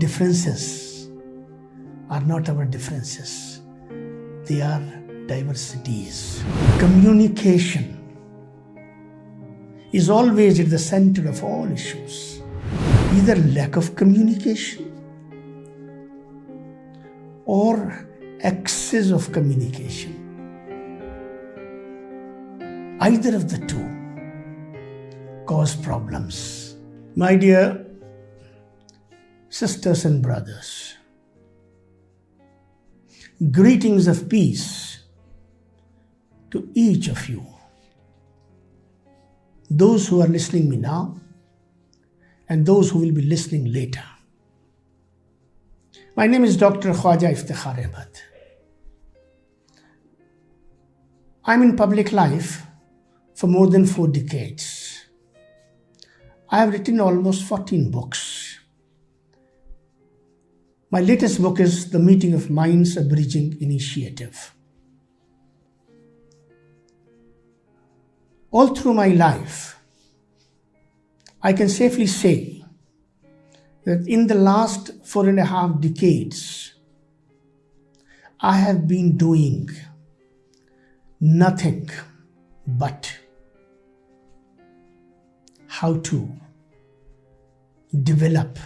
differences are not our differences. They are diversities. Communication is always at the center of all issues. Either lack of communication or excess of communication. Either of the two cause problems. My dear sisters and brothers, greetings of peace to each of you. Those who are listening me now and those who will be listening later. My name is Dr. Khwaja Iftikhar Ahmed. I'm in public life for more than 4 decades. I have written almost 14 books. My latest book is The Meeting of Minds, a Bridging Initiative. All through my life, I can safely say that in the last 4.5 decades, I have been doing nothing but how to develop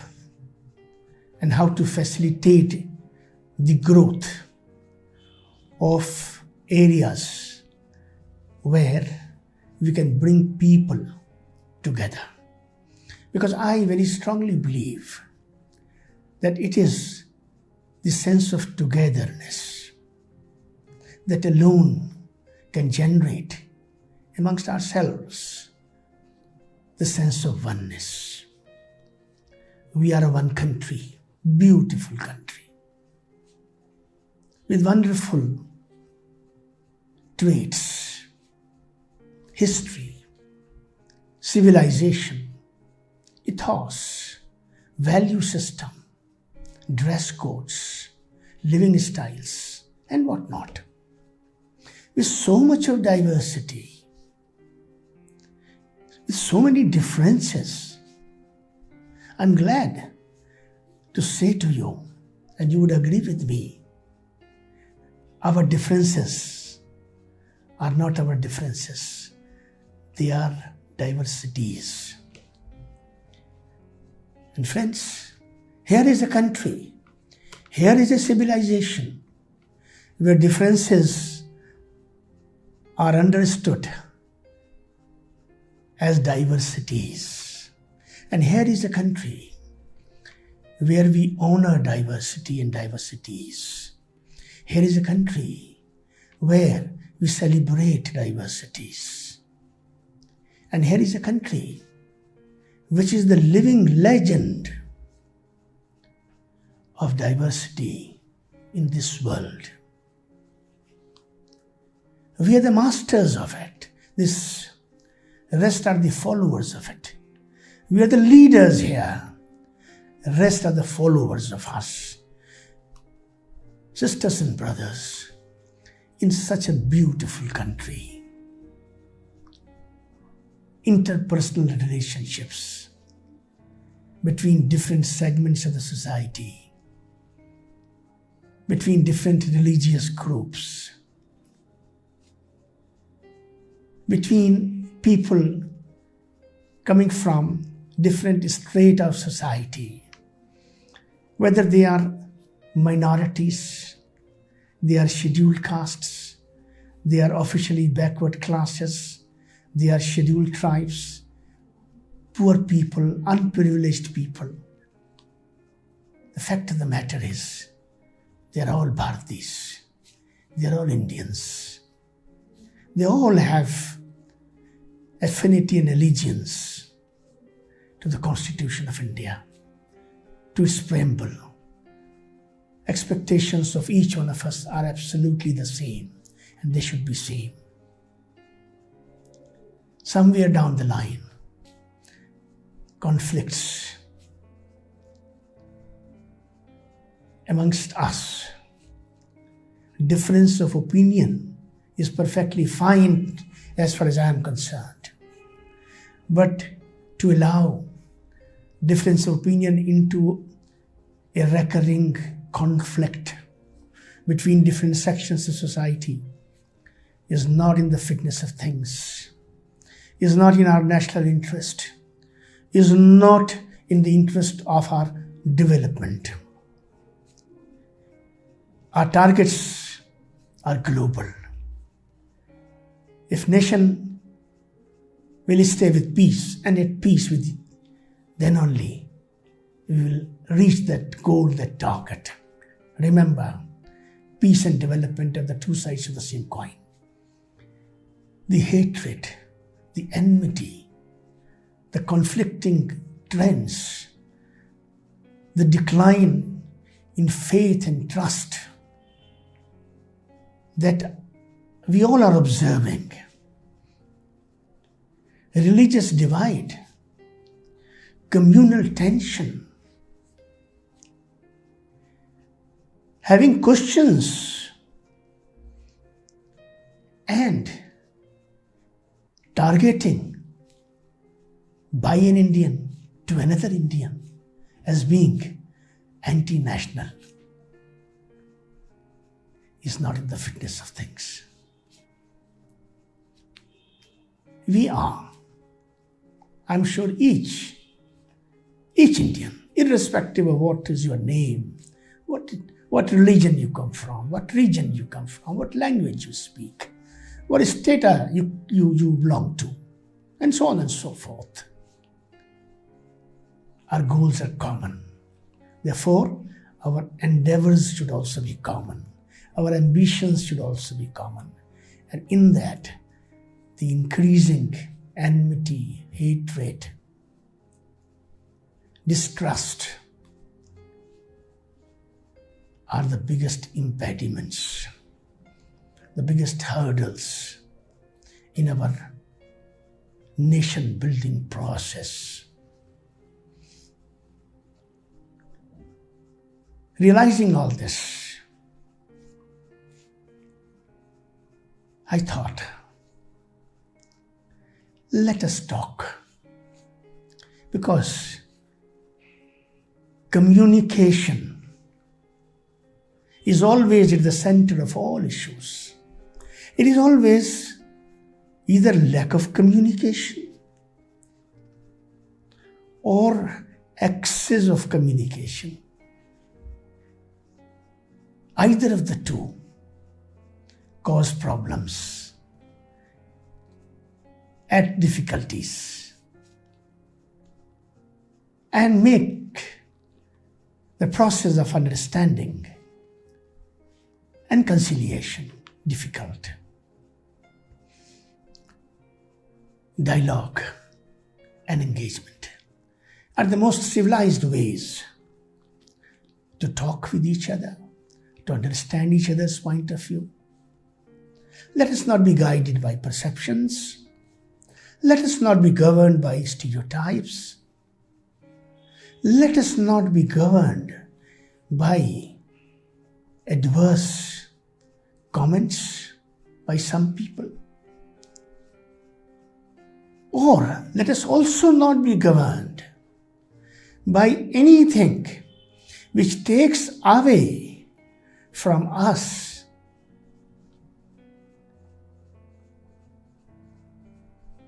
and how to facilitate the growth of areas where we can bring people together. Because I very strongly believe that it is the sense of togetherness that alone can generate amongst ourselves the sense of oneness. We are a one country, beautiful country, with wonderful traits, history, civilization, ethos, value system, dress codes, living styles, and whatnot. With so much of diversity, with so many differences, I'm glad to say to you, and you would agree with me, our differences are not our differences. They are diversities. And friends, here is a country, here is a civilization where differences are understood as diversities. And here is a country where we honor diversity and diversities. Here is a country where we celebrate diversities. And here is a country which is the living legend of diversity in this world. We are the masters of it. The rest are the followers of it. We are the leaders here. The rest are the followers of us. Sisters and brothers, in such a beautiful country, interpersonal relationships between different segments of the society, between different religious groups, between people coming from different strata of society, whether they are minorities, they are scheduled castes, they are officially backward classes, they are scheduled tribes, poor people, unprivileged people. The fact of the matter is, they are all Bhartis, they are all Indians. They all have affinity and allegiance to the Constitution of India, to its preamble. Expectations of each one of us are absolutely the same, and they should be same. Somewhere down the line, conflicts amongst us, difference of opinion is perfectly fine as far as I am concerned. But to allow difference of opinion into a recurring conflict between different sections of society is not in the fitness of things, is not in our national interest, is not in the interest of our development. Our targets are global. If nation will stay with peace and at peace with it, then only we will reach that goal, that target. Remember, peace and development are the two sides of the same coin. The hatred, the enmity, the conflicting trends, the decline in faith and trust that we all are observing, religious divide, communal tension, having questions and targeting by an Indian to another Indian as being anti-national is not in the fitness of things. We are, I'm sure each Indian, irrespective of what is your name, what religion you come from, what region you come from, what language you speak, what state you belong to, and so on and so forth. Our goals are common. Therefore, our endeavours should also be common. Our ambitions should also be common. And in that, the increasing enmity, hatred, distrust are the biggest impediments, the biggest hurdles in our nation-building process. Realizing all this, I thought, let us talk, because communication is always at the center of all issues. It is always either lack of communication or excess of communication. Either of the two cause problems, add difficulties, and make the process of understanding and conciliation difficult. Dialogue and engagement are the most civilized ways to talk with each other, to understand each other's point of view. Let us not be guided by perceptions. Let us not be governed by stereotypes. Let us not be governed by adverse comments by some people. Or let us also not be governed by anything which takes away from us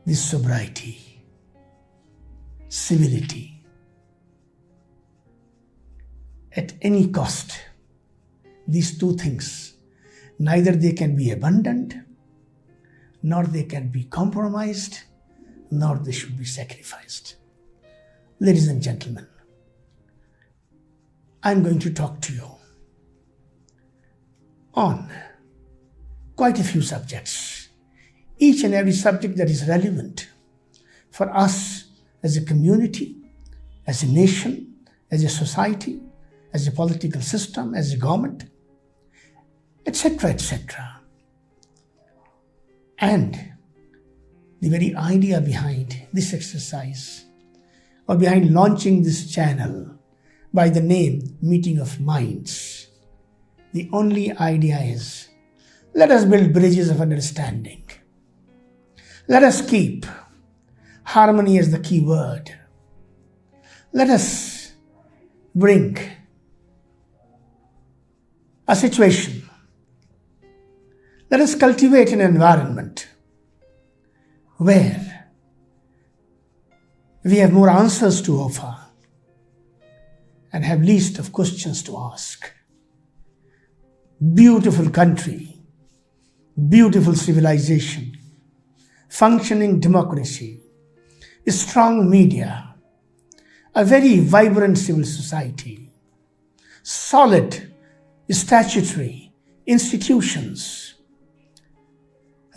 this sobriety, civility, at any cost. These two things, neither they can be abandoned, nor they can be compromised, nor they should be sacrificed. Ladies and gentlemen, I'm going to talk to you on quite a few subjects, each and every subject that is relevant for us as a community, as a nation, as a society, as a political system, as a government, etc., etc. And the very idea behind this exercise, or behind launching this channel by the name Meeting of Minds, the only idea is, let us build bridges of understanding. Let us keep harmony as the key word. Let us bring a situation. Let us cultivate an environment where we have more answers to offer and have least of questions to ask. Beautiful country, beautiful civilization, functioning democracy, strong media, a very vibrant civil society, solid statutory institutions,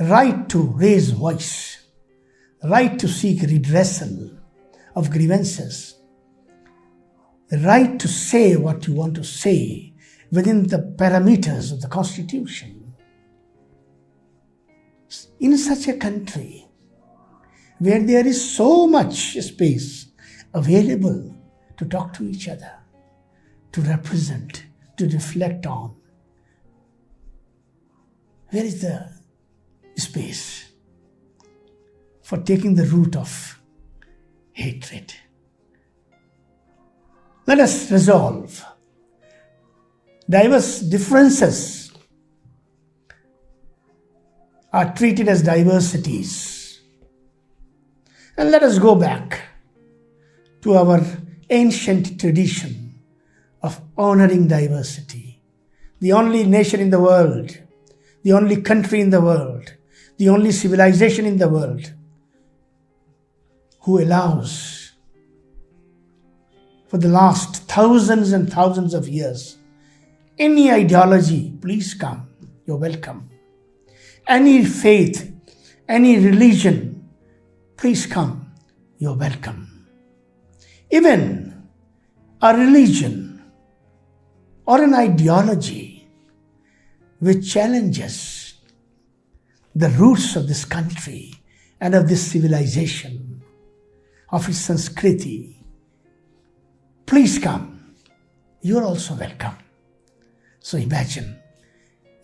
right to raise voice, right to seek redressal of grievances, right to say what you want to say within the parameters of the Constitution. In such a country where there is so much space available to talk to each other, to represent, to reflect on, where is the space for taking the root of hatred? Let us resolve diverse differences are treated as diversities. And let us go back to our ancient tradition of honoring diversity. The only nation in the world, the only country in the world, the only civilization in the world who allows for the last thousands and thousands of years any ideology, please come, you're welcome. Any faith, any religion, please come, you're welcome. Even a religion or an ideology which challenges the roots of this country and of this civilization, of its Sanskriti, please come, you're also welcome. So imagine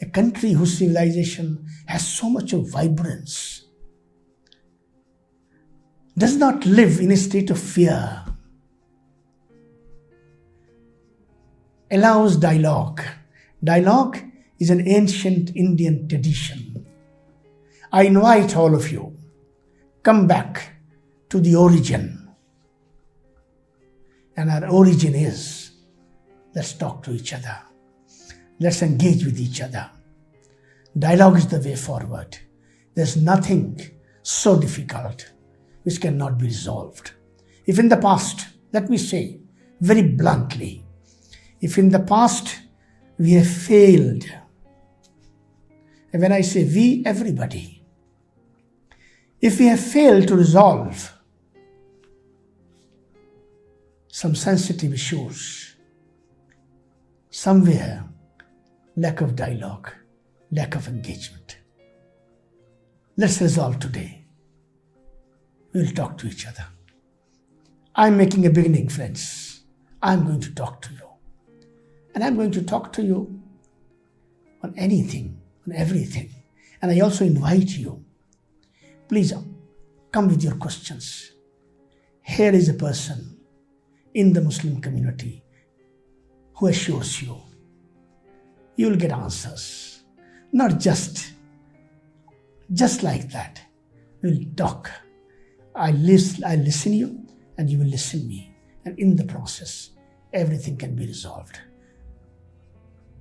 a country whose civilization has so much of vibrance, does not live in a state of fear, allows dialogue. Dialogue is an ancient Indian tradition. I invite all of you, come back to the origin. And our origin is, let's talk to each other. Let's engage with each other. Dialogue is the way forward. There's nothing so difficult which cannot be resolved. If in the past, let me say very bluntly, if in the past we have failed, and when I say we, everybody, if we have failed to resolve some sensitive issues, somewhere lack of dialogue, lack of engagement. Let's resolve today. We'll talk to each other. I'm making a beginning, friends. I'm going to talk to you. And I'm going to talk to you on anything, on everything. And I also invite you, please come with your questions. Here is a person in the Muslim community who assures you will get answers. Not just like that. We'll talk. I listen you and you will listen me. And in the process, everything can be resolved.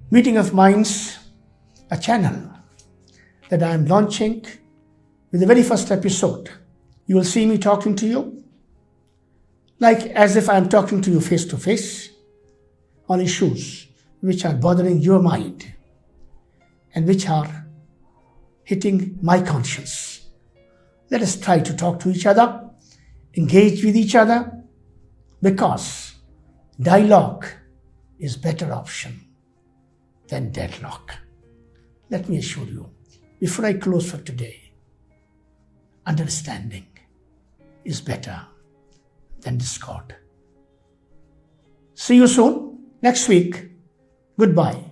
Meeting of Minds, a channel that I am launching with the very first episode. You will see me talking to you like as if I am talking to you face to face on issues which are bothering your mind and which are hitting my conscience. Let us try to talk to each other, engage with each other, because dialogue is better option than deadlock. Let me assure you, before I close for today, understanding is better than discord. See you soon, next week. Goodbye.